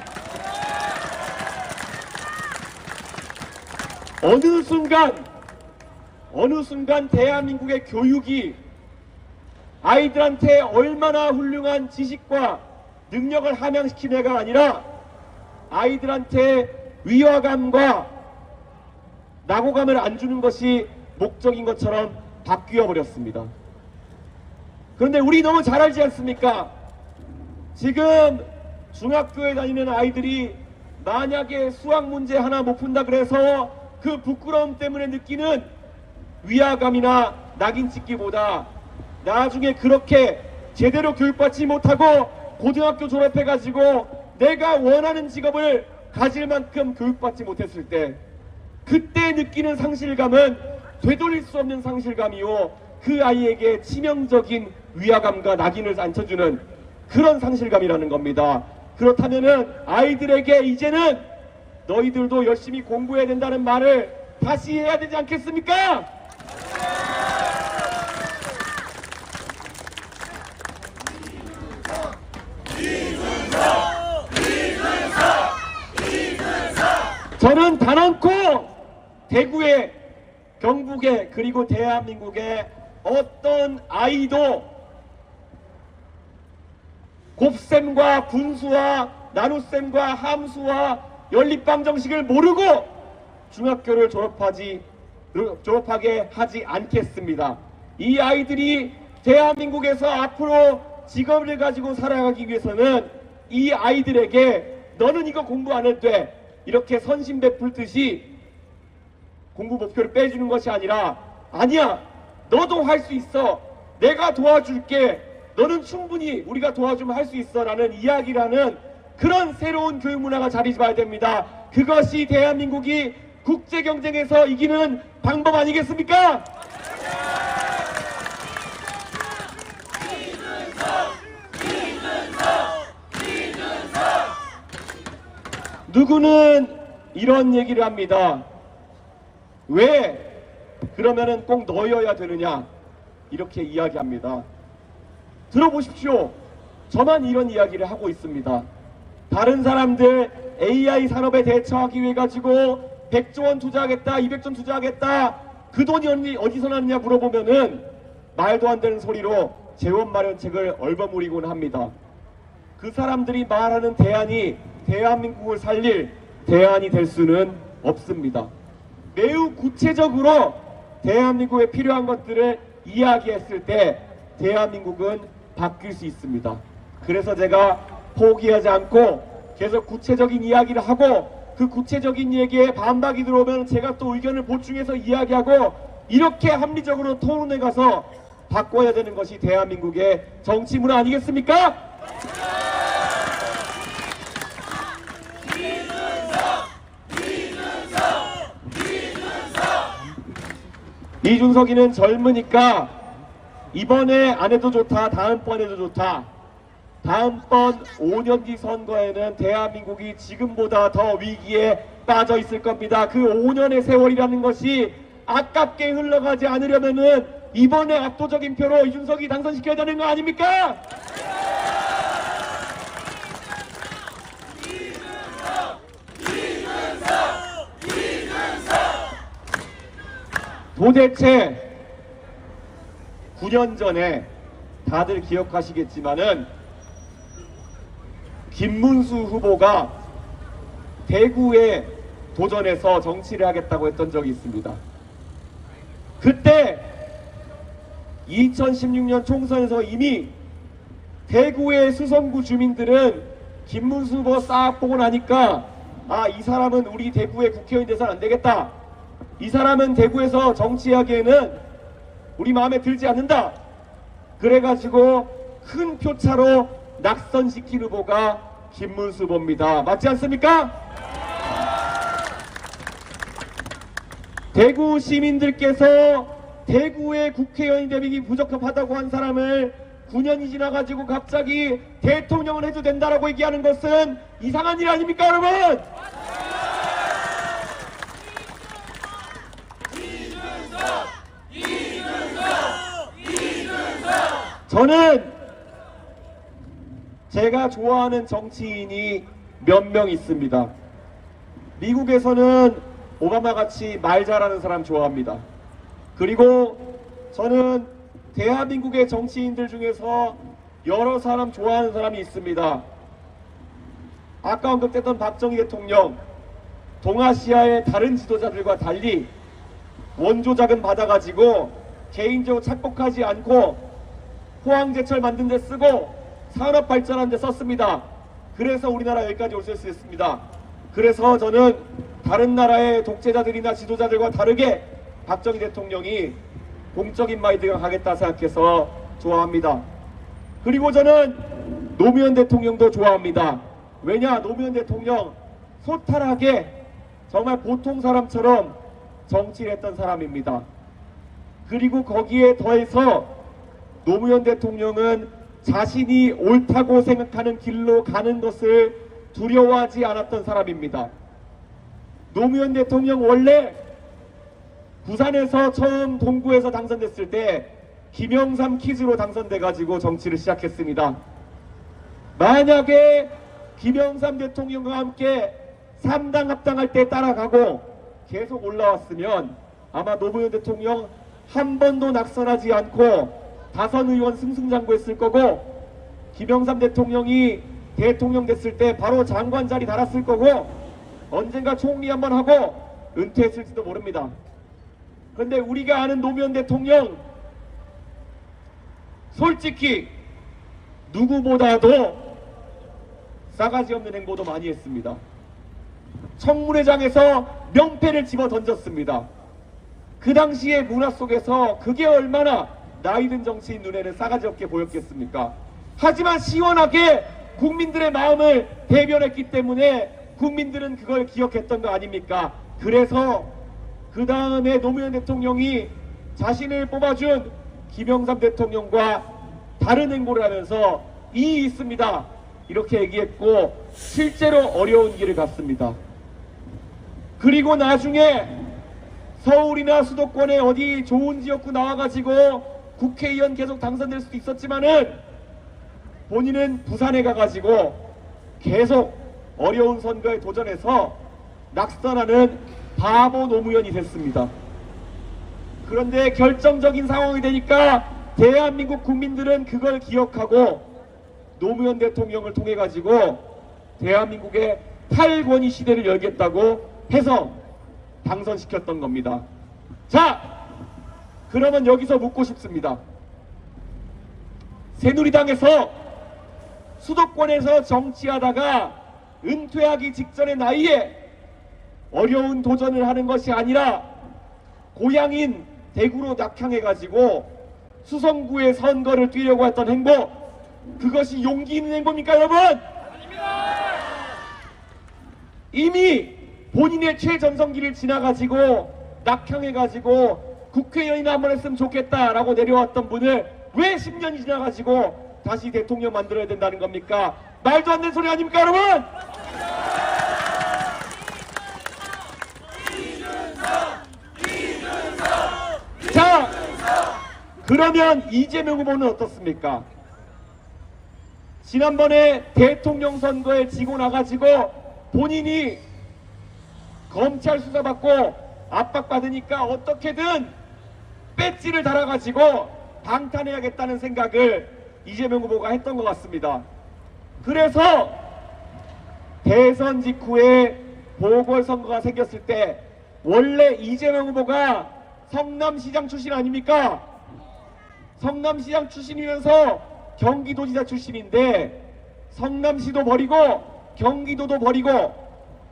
어느 순간 대한민국의 교육이 아이들한테 얼마나 훌륭한 지식과 능력을 함양시키냐가 아니라 아이들한테 위화감과 낙오감을 안 주는 것이 목적인 것처럼 바뀌어 버렸습니다. 그런데 우리 너무 잘 알지 않습니까? 지금 중학교에 다니는 아이들이 만약에 수학 문제 하나 못 푼다 그래서 그 부끄러움 때문에 느끼는 위화감이나 낙인 찍기보다 나중에 그렇게 제대로 교육받지 못하고 고등학교 졸업해가지고 내가 원하는 직업을 가질 만큼 교육받지 못했을 때 그때 느끼는 상실감은 되돌릴 수 없는 상실감이요, 그 아이에게 치명적인 위화감과 낙인을 앉혀주는 그런 상실감이라는 겁니다. 그렇다면은 아이들에게 이제는 너희들도 열심히 공부해야 된다는 말을 다시 해야 되지 않겠습니까? 저는 단언코 대구의, 경북의, 그리고 대한민국의 어떤 아이도 곱셈과 분수와 나눗셈과 함수와 연립방 정식을 모르고 중학교를 졸업하게 하지 않겠습니다. 이 아이들이 대한민국에서 앞으로 직업을 가지고 살아가기 위해서는 이 아이들에게 너는 이거 공부 안 해도 돼, 이렇게 선심 베풀듯이 공부 목표를 빼주는 것이 아니라, 아니야, 너도 할 수 있어, 내가 도와줄게, 너는 충분히 우리가 도와주면 할 수 있어 라는 이야기라는 그런 새로운 교육 문화가 자리 잡아야 됩니다. 그것이 대한민국이 국제 경쟁에서 이기는 방법 아니겠습니까? 누구는 이런 얘기를 합니다. 왜 그러면은 꼭 너여야 되느냐, 이렇게 이야기합니다. 들어보십시오. 저만 이런 이야기를 하고 있습니다. 다른 사람들 AI 산업에 대처하기 위해 가지고 100조 원 투자하겠다, 200조 원 투자하겠다, 그 돈이 어디서 나느냐 물어보면은 말도 안 되는 소리로 재원 마련책을 얼버무리곤 합니다. 그 사람들이 말하는 대안이 대한민국을 살릴 대안이 될 수는 없습니다. 매우 구체적으로 대한민국에 필요한 것들을 이야기했을 때 대한민국은 바뀔 수 있습니다. 그래서 제가 포기하지 않고 계속 구체적인 이야기를 하고, 그 구체적인 얘기에 반박이 들어오면 제가 또 의견을 보충해서 이야기하고, 이렇게 합리적으로 토론해 가서 바꿔야 되는 것이 대한민국의 정치 문화 아니겠습니까? 이준석이는 젊으니까 이번에 안 해도 좋다, 다음번에도 좋다, 다음번 5년 뒤 선거에는 대한민국이 지금보다 더 위기에 빠져 있을 겁니다. 그 5년의 세월이라는 것이 아깝게 흘러가지 않으려면은 이번에 압도적인 표로 이준석이 당선시켜야 되는 거 아닙니까? 도대체 9년 전에 다들 기억하시겠지만은 김문수 후보가 대구에 도전해서 정치를 하겠다고 했던 적이 있습니다. 그때 2016년 총선에서 이미 대구의 수성구 주민들은 김문수 후보 싹 보고 나니까 이 사람은 우리 대구의 국회의원 돼서는 안 되겠다. 이 사람은 대구에서 정치하기에는 우리 마음에 들지 않는다. 그래가지고 큰 표차로 낙선시킨 후보가 김문수 후보입니다. 맞지 않습니까? 대구 시민들께서 대구의 국회의원이 되기 부적합하다고 한 사람을 9년이 지나가지고 갑자기 대통령을 해도 된다라고 얘기하는 것은 이상한 일 아닙니까, 여러분? 저는 제가 좋아하는 정치인이 몇 명 있습니다. 미국에서는 오바마 같이 말 잘하는 사람 좋아합니다. 그리고 저는 대한민국의 정치인들 중에서 여러 사람 좋아하는 사람이 있습니다. 아까 언급됐던 박정희 대통령, 동아시아의 다른 지도자들과 달리 원조작은 받아가지고 개인적으로 착복하지 않고 포항제철 만든 데 쓰고 산업 발전하는 데 썼습니다. 그래서 우리나라 여기까지 올 수 있습니다. 그래서 저는 다른 나라의 독재자들이나 지도자들과 다르게 박정희 대통령이 공적인 마인드가 가겠다 생각해서 좋아합니다. 그리고 저는 노무현 대통령도 좋아합니다. 왜냐, 노무현 대통령 소탈하게 정말 보통 사람처럼 정치를 했던 사람입니다. 그리고 거기에 더해서 노무현 대통령은 자신이 옳다고 생각하는 길로 가는 것을 두려워하지 않았던 사람입니다. 노무현 대통령 원래 부산에서 처음 동구에서 당선됐을 때 김영삼 퀴즈로 당선돼가지고 정치를 시작했습니다. 만약에 김영삼 대통령과 함께 3당 합당할 때 따라가고 계속 올라왔으면 아마 노무현 대통령 한 번도 낙선하지 않고 다선 의원 승승장구했을 거고, 김영삼 대통령이 대통령 됐을 때 바로 장관 자리 달았을 거고, 언젠가 총리 한번 하고 은퇴했을지도 모릅니다. 그런데 우리가 아는 노무현 대통령, 솔직히 누구보다도 싸가지 없는 행보도 많이 했습니다. 청문회장에서 명패를 집어 던졌습니다. 그 당시의 문화 속에서 그게 얼마나 나이든 정치인 눈에는 싸가지 없게 보였겠습니까? 하지만 시원하게 국민들의 마음을 대변했기 때문에 국민들은 그걸 기억했던 거 아닙니까? 그래서 그 다음에 노무현 대통령이 자신을 뽑아준 김영삼 대통령과 다른 행보를 하면서 이의 있습니다, 이렇게 얘기했고 실제로 어려운 길을 갔습니다. 그리고 나중에 서울이나 수도권에 어디 좋은 지역구 나와가지고 국회의원 계속 당선될 수도 있었지만은 본인은 부산에 가가지고 계속 어려운 선거에 도전해서 낙선하는 바보 노무현이 됐습니다. 그런데 결정적인 상황이 되니까 대한민국 국민들은 그걸 기억하고 노무현 대통령을 통해 가지고 대한민국의 탈권위 시대를 열겠다고 해서 당선시켰던 겁니다. 자, 그러면 여기서 묻고 싶습니다. 새누리당에서 수도권에서 정치하다가 은퇴하기 직전의 나이에 어려운 도전을 하는 것이 아니라 고향인 대구로 낙향해가지고 수성구의 선거를 뛰려고 했던 행보, 그것이 용기 있는 행보입니까, 여러분? 아닙니다. 이미 본인의 최전성기를 지나가지고 낙향해가지고 국회의원이나 한번 했으면 좋겠다라고 내려왔던 분을 왜 10년이 지나가지고 다시 대통령 만들어야 된다는 겁니까? 말도 안 되는 소리 아닙니까, 여러분? 자, 그러면 이재명 후보는 어떻습니까? 지난번에 대통령 선거에 지고 나가지고 본인이 검찰 수사받고 압박받으니까 어떻게든 배지를 달아가지고 방탄해야겠다는 생각을 이재명 후보가 했던 것 같습니다. 그래서 대선 직후에 보궐선거가 생겼을 때 원래 이재명 후보가 성남시장 출신 아닙니까? 성남시장 출신이면서 경기도지사 출신인데 성남시도 버리고 경기도도 버리고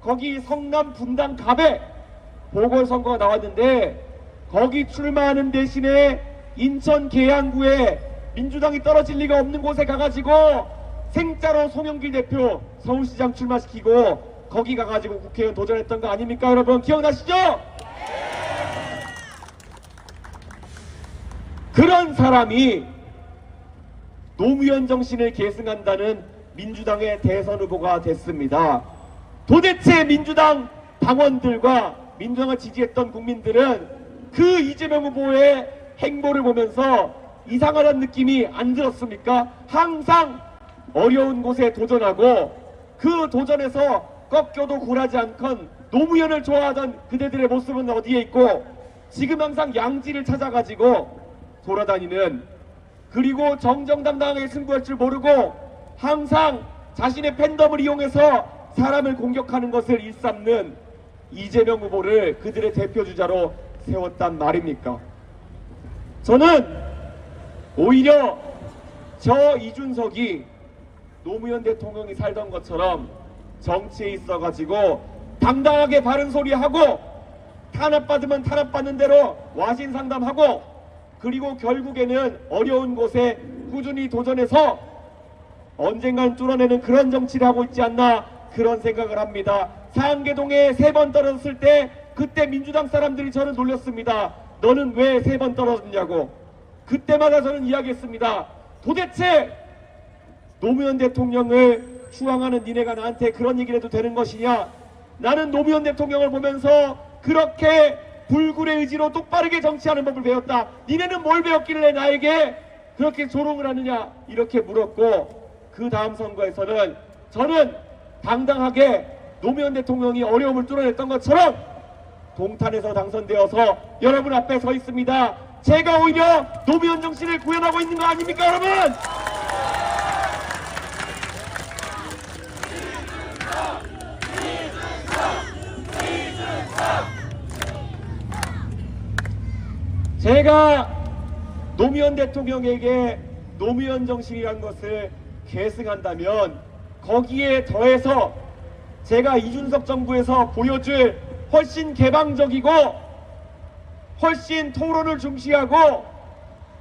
거기 성남 분당 갑에 보궐선거가 나왔는데 거기 출마하는 대신에 인천 계양구에 민주당이 떨어질 리가 없는 곳에 가가지고 생짜로 송영길 대표 서울시장 출마시키고 거기 가가지고 국회의원 도전했던 거 아닙니까? 여러분 기억나시죠? 그런 사람이 노무현 정신을 계승한다는 민주당의 대선 후보가 됐습니다. 도대체 민주당 당원들과 민주당을 지지했던 국민들은 그 이재명 후보의 행보를 보면서 이상하다는 느낌이 안 들었습니까? 항상 어려운 곳에 도전하고 그 도전에서 꺾여도 굴하지 않건 노무현을 좋아하던 그대들의 모습은 어디에 있고 지금 항상 양지를 찾아가지고 돌아다니는, 그리고 정정당당하게 승부할 줄 모르고 항상 자신의 팬덤을 이용해서 사람을 공격하는 것을 일삼는 이재명 후보를 그들의 대표주자로 세웠단 말입니까? 저는 오히려 저 이준석이 노무현 대통령이 살던 것처럼 정치에 있어가지고 당당하게 바른 소리 하고 탄압받으면 탄압받는 대로 와신 상담하고 그리고 결국에는 어려운 곳에 꾸준히 도전해서 언젠간 뚫어내는 그런 정치를 하고 있지 않나 그런 생각을 합니다. 상계동에 3번 떨어졌을 때 그때 민주당 사람들이 저를 놀렸습니다. 너는 왜 3번 떨어졌냐고. 그때마다 저는 이야기했습니다. 도대체 노무현 대통령을 추앙하는 니네가 나한테 그런 얘기를 해도 되는 것이냐. 나는 노무현 대통령을 보면서 그렇게 불굴의 의지로 똑바르게 정치하는 법을 배웠다. 니네는 뭘 배웠길래 나에게 그렇게 조롱을 하느냐 이렇게 물었고, 그 다음 선거에서는 저는 당당하게 노무현 대통령이 어려움을 뚫어냈던 것처럼 동탄에서 당선되어서 여러분 앞에 서 있습니다. 제가 오히려 노무현 정신을 구현하고 있는 거 아닙니까 여러분? 제가 노무현 대통령에게 노무현 정신이라는 것을 계승한다면 거기에 더해서 제가 이준석 정부에서 보여줄 훨씬 개방적이고 훨씬 토론을 중시하고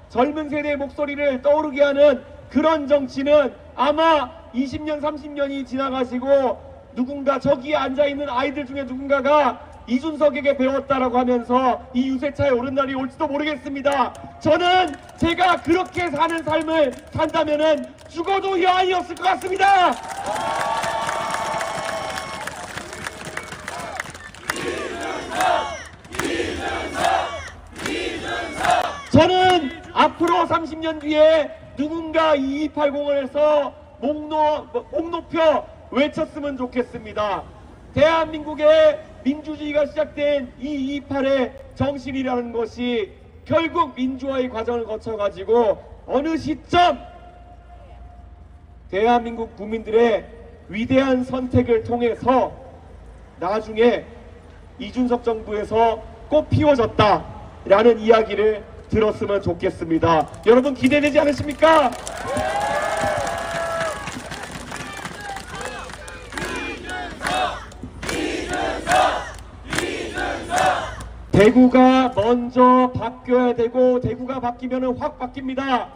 젊은 세대의 목소리를 떠오르게 하는 그런 정치는 아마 20년 30년이 지나가시고 누군가 저기에 앉아있는 아이들 중에 누군가가 이준석에게 배웠다라고 하면서 이 유세차에 오른 날이 올지도 모르겠습니다. 저는 제가 그렇게 사는 삶을 산다면은 죽어도 여한이 없을 것 같습니다. 저는 앞으로 30년 뒤에 누군가 2280을 해서 목 높여 외쳤으면 좋겠습니다. 대한민국의 민주주의가 시작된 이 228의 정신이라는 것이 결국 민주화의 과정을 거쳐가지고 어느 시점 대한민국 국민들의 위대한 선택을 통해서 나중에 이준석 정부에서 꽃 피워졌다라는 이야기를 들었으면 좋겠습니다. 여러분 기대되지 않으십니까? 대구가 먼저 바뀌어야 되고 대구가 바뀌면 확 바뀝니다.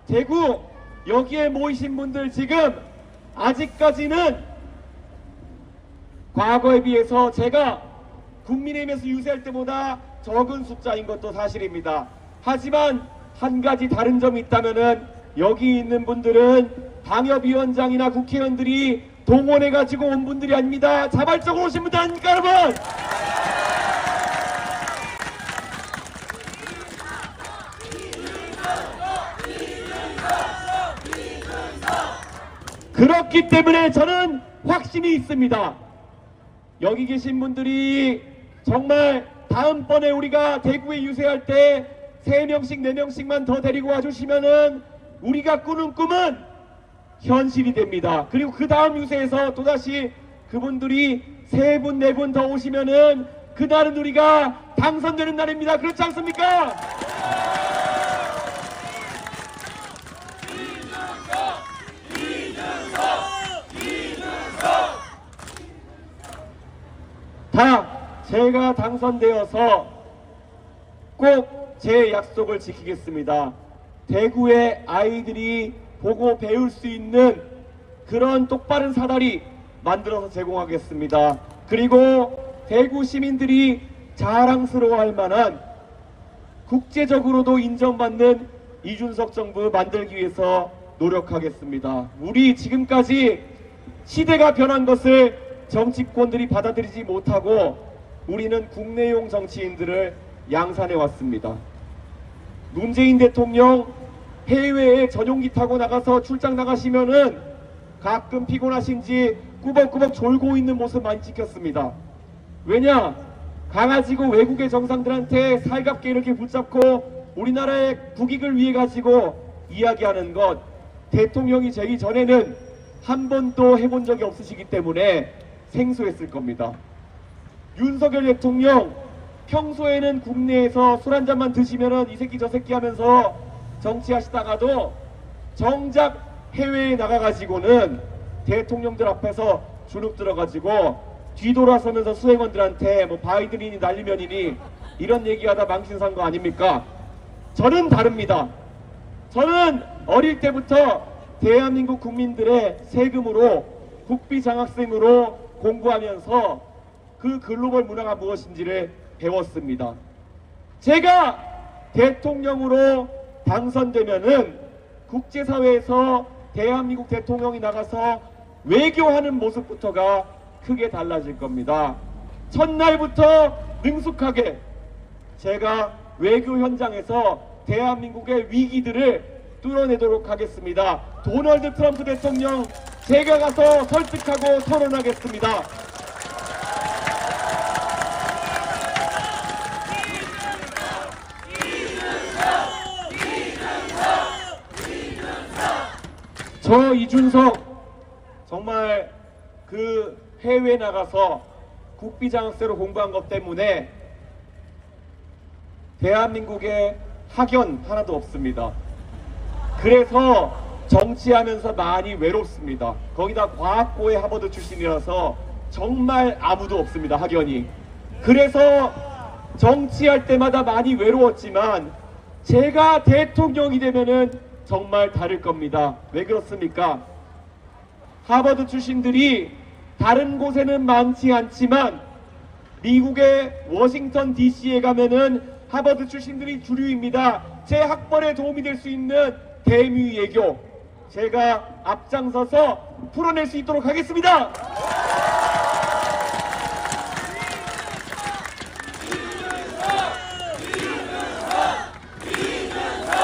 대구 여기에 모이신 분들 지금 아직까지는 과거에 비해서 제가 국민의힘에서 유세할 때보다 적은 숫자인 것도 사실입니다. 하지만 한 가지 다른 점이 있다면은 여기 있는 분들은 당협위원장이나 국회의원들이 동원해가지고 온 분들이 아닙니다. 자발적으로 오신 분들 아닙니까 여러분? 그렇기 때문에 저는 확신이 있습니다. 여기 계신 분들이 정말 다음번에 우리가 대구에 유세할 때 3명씩 4명씩만 더 데리고 와주시면은 우리가 꾸는 꿈은 현실이 됩니다. 그리고 그 다음 유세에서 또다시 그분들이 3분 4분 더 오시면은 그날은 우리가 당선되는 날입니다. 그렇지 않습니까? 다 제가 당선되어서 꼭 제 약속을 지키겠습니다. 대구의 아이들이 보고 배울 수 있는 그런 똑바른 사다리 만들어서 제공하겠습니다. 그리고 대구 시민들이 자랑스러워할 만한 국제적으로도 인정받는 이준석 정부 만들기 위해서 노력하겠습니다. 우리 지금까지 시대가 변한 것을 정치권들이 받아들이지 못하고 우리는 국내용 정치인들을 양산해 왔습니다. 문재인 대통령 해외에 전용기 타고 나가서 출장 나가시면은 가끔 피곤하신지 꾸벅꾸벅 졸고 있는 모습 많이 찍혔습니다. 왜냐? 강아지고 외국의 정상들한테 살갑게 이렇게 붙잡고 우리나라의 국익을 위해 가지고 이야기하는 것, 대통령이 되기 전에는 한 번도 해본 적이 없으시기 때문에 생소했을 겁니다. 윤석열 대통령 평소에는 국내에서 술 한 잔만 드시면은 이 새끼 저 새끼 하면서 정치하시다가도 정작 해외에 나가가지고는 대통령들 앞에서 주눅 들어가지고 뒤돌아서면서 수행원들한테 뭐 바이든이니 날리면이니 이런 얘기하다 망신산 거 아닙니까? 저는 다릅니다. 저는 어릴 때부터 대한민국 국민들의 세금으로 국비 장학생으로 공부하면서 그 글로벌 문화가 무엇인지를 배웠습니다. 제가 대통령으로 당선되면은 국제사회에서 대한민국 대통령이 나가서 외교하는 모습부터가 크게 달라질 겁니다. 첫날부터 능숙하게 제가 외교 현장에서 대한민국의 위기들을 뚫어내도록 하겠습니다. 도널드 트럼프 대통령 제가 가서 설득하고 토론하겠습니다. 저 이준석 정말 그 해외 나가서 국비장학생으로 공부한 것 때문에 대한민국에 학연 하나도 없습니다. 그래서 정치하면서 많이 외롭습니다. 거기다 과학고의 하버드 출신이라서 정말 아무도 없습니다. 학연이. 그래서 정치할 때마다 많이 외로웠지만 제가 대통령이 되면은 정말 다를 겁니다. 왜 그렇습니까? 하버드 출신들이 다른 곳에는 많지 않지만 미국의 워싱턴 DC에 가면은 하버드 출신들이 주류입니다. 제 학벌에 도움이 될 수 있는 대미외교 제가 앞장서서 풀어낼 수 있도록 하겠습니다.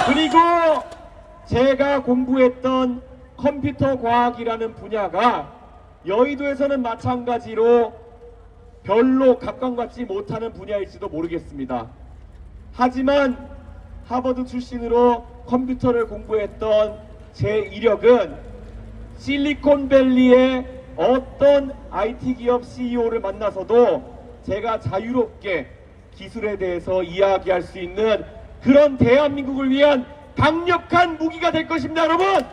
그리고 제가 공부했던 컴퓨터 과학이라는 분야가 여의도에서는 마찬가지로 별로 각광받지 못하는 분야일지도 모르겠습니다. 하지만 하버드 출신으로 컴퓨터를 공부했던 제 이력은 실리콘밸리의 어떤 IT 기업 CEO를 만나서도 제가 자유롭게 기술에 대해서 이야기할 수 있는 그런 대한민국을 위한 강력한 무기가 될 것입니다, 여러분!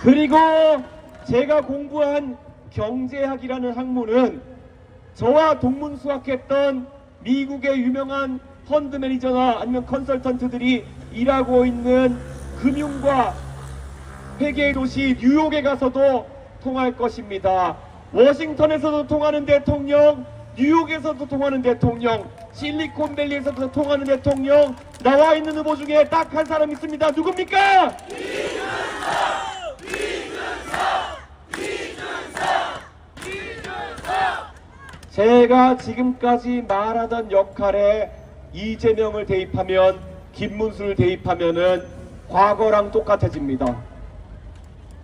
그리고 제가 공부한 경제학이라는 학문은 저와 동문수학했던 미국의 유명한 펀드 매니저나 아니면 컨설턴트들이 일하고 있는 금융과 회계의 도시 뉴욕에 가서도 통할 것입니다. 워싱턴에서도 통하는 대통령, 뉴욕에서도 통하는 대통령, 실리콘밸리에서도 통하는 대통령, 나와 있는 후보 중에 딱 한 사람 있습니다. 누굽니까? 제가 지금까지 말하던 역할에 이재명을 대입하면, 김문수를 대입하면은 과거랑 똑같아집니다.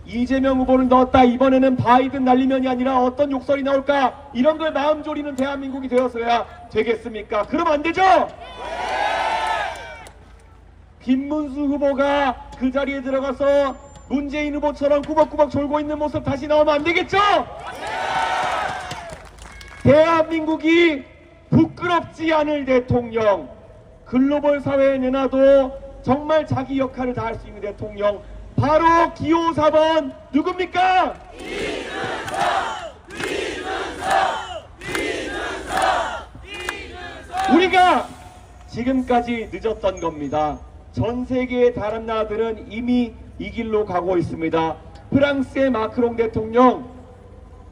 이재명 후보를 넣었다, 이번에는 바이든 날리면이 아니라 어떤 욕설이 나올까, 이런 거에 마음 졸이는 대한민국이 되어서야 되겠습니까? 그러면 안 되죠? 김문수 후보가 그 자리에 들어가서 문재인 후보처럼 꾸벅꾸벅 졸고 있는 모습 다시 나오면 안 되겠죠? 대한민국이 부끄럽지 않을 대통령, 글로벌 사회에 내놔도 정말 자기 역할을 다할 수 있는 대통령, 바로 기호 4번 누굽니까? 우리가 지금까지 늦었던 겁니다. 전 세계의 다른 나라들은 이미 이 길로 가고 있습니다. 프랑스의 마크롱 대통령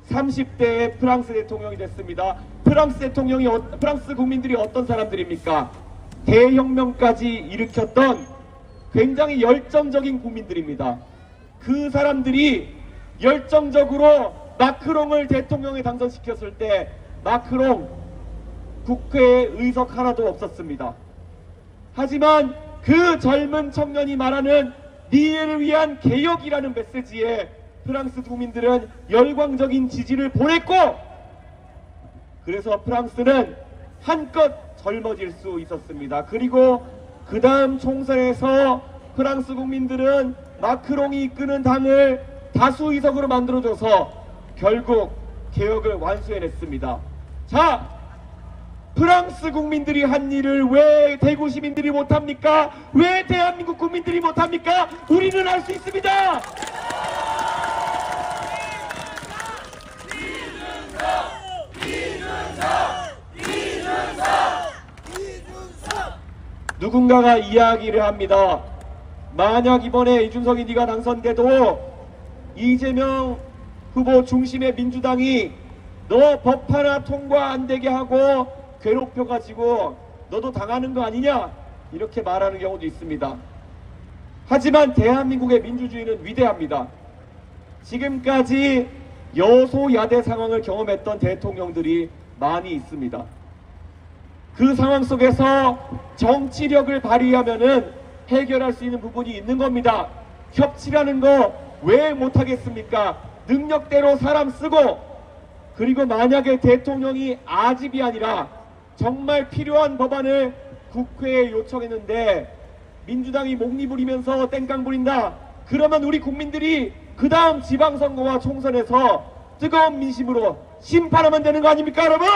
30대의 프랑스 대통령이 됐습니다. 프랑스 국민들이 어떤 사람들입니까? 대혁명까지 일으켰던 굉장히 열정적인 국민들입니다. 그 사람들이 열정적으로 마크롱을 대통령에 당선시켰을 때 마크롱 국회에 의석 하나도 없었습니다. 하지만 그 젊은 청년이 말하는 미래를 위한 개혁이라는 메시지에 프랑스 국민들은 열광적인 지지를 보냈고, 그래서 프랑스는 한껏 젊어질 수 있었습니다. 그리고 그 다음 총선에서 프랑스 국민들은 마크롱이 이끄는 당을 다수 의석으로 만들어줘서 결국 개혁을 완수해냈습니다. 자, 프랑스 국민들이 한 일을 왜 대구 시민들이 못합니까? 왜 대한민국 국민들이 못합니까? 우리는 할 수 있습니다. 누군가가 이야기를 합니다. 만약 이번에 이준석이 네가 당선돼도 이재명 후보 중심의 민주당이 너 법 하나 통과 안 되게 하고 괴롭혀가지고 너도 당하는 거 아니냐? 이렇게 말하는 경우도 있습니다. 하지만 대한민국의 민주주의는 위대합니다. 지금까지 여소야대 상황을 경험했던 대통령들이 많이 있습니다. 그 상황 속에서 정치력을 발휘하면은 해결할 수 있는 부분이 있는 겁니다. 협치라는 거 왜 못하겠습니까? 능력대로 사람 쓰고, 그리고 만약에 대통령이 아집이 아니라 정말 필요한 법안을 국회에 요청했는데 민주당이 목리 부리면서 땡깡 부린다. 그러면 우리 국민들이 그 다음 지방선거와 총선에서 뜨거운 민심으로 심판하면 되는 거 아닙니까, 여러분?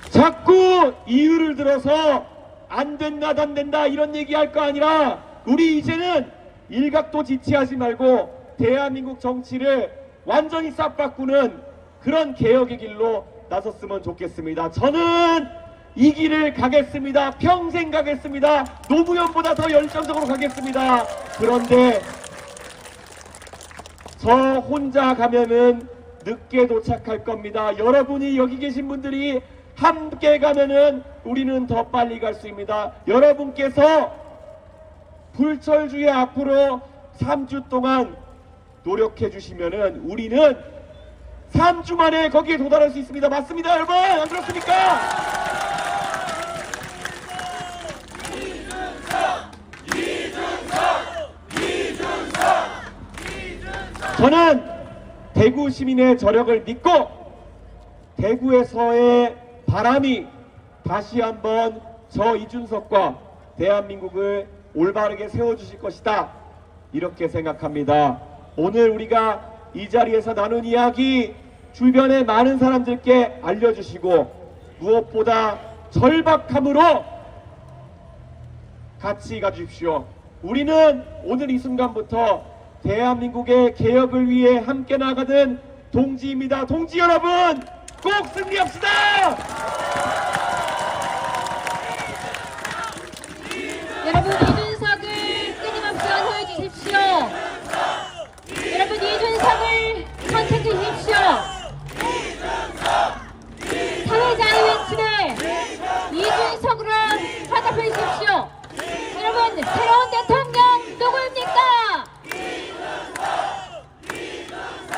자꾸 이유를 들어서 안 된다, 안 된다 이런 얘기할 거 아니라 우리 이제는 일각도 지체하지 말고 대한민국 정치를 완전히 싹 바꾸는 그런 개혁의 길로 나섰으면 좋겠습니다. 저는 이 길을 가겠습니다. 평생 가겠습니다. 노무현보다 더 열정적으로 가겠습니다. 그런데 저 혼자 가면은 늦게 도착할 겁니다. 여러분이 여기 계신 분들이 함께 가면은 우리는 더 빨리 갈 수 있습니다. 여러분께서 불철주의 앞으로 3주 동안 노력해 주시면은 우리는 3주 만에 거기에 도달할 수 있습니다. 맞습니다, 여러분? 안 그렇습니까? 저는 대구 시민의 저력을 믿고 대구에서의 바람이 다시 한번 저 이준석과 대한민국을 올바르게 세워주실 것이다, 이렇게 생각합니다. 오늘 우리가 이 자리에서 나눈 이야기 주변의 많은 사람들께 알려주시고 무엇보다 절박함으로 같이 가주십시오. 우리는 오늘 이 순간부터 대한민국의 개혁을 위해 함께 나가는 동지입니다. 동지 여러분, 꼭 승리합시다! 여러분, 이준석을 끊임없이 원호해 주십시오. 여러분, 이준석을 선택해 주십시오. 사회자의 외침에 이준석으로 화답해 주십시오. 여러분, 새로운 대통령 누구입니까?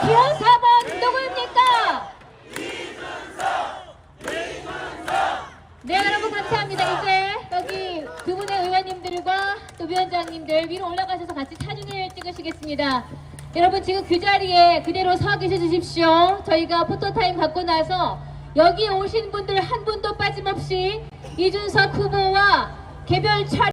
기호 4번 누구입니까? 네, 여러분 감사합니다. 이제 여기 두 분의 의원님들과 또 위원장님들 위로 올라가셔서 같이 사진을 찍으시겠습니다. 여러분 지금 그 자리에 그대로 서 계셔 주십시오. 저희가 포토타임 갖고 나서 여기 오신 분들 한 분도 빠짐없이 이준석 후보와 개별 촬영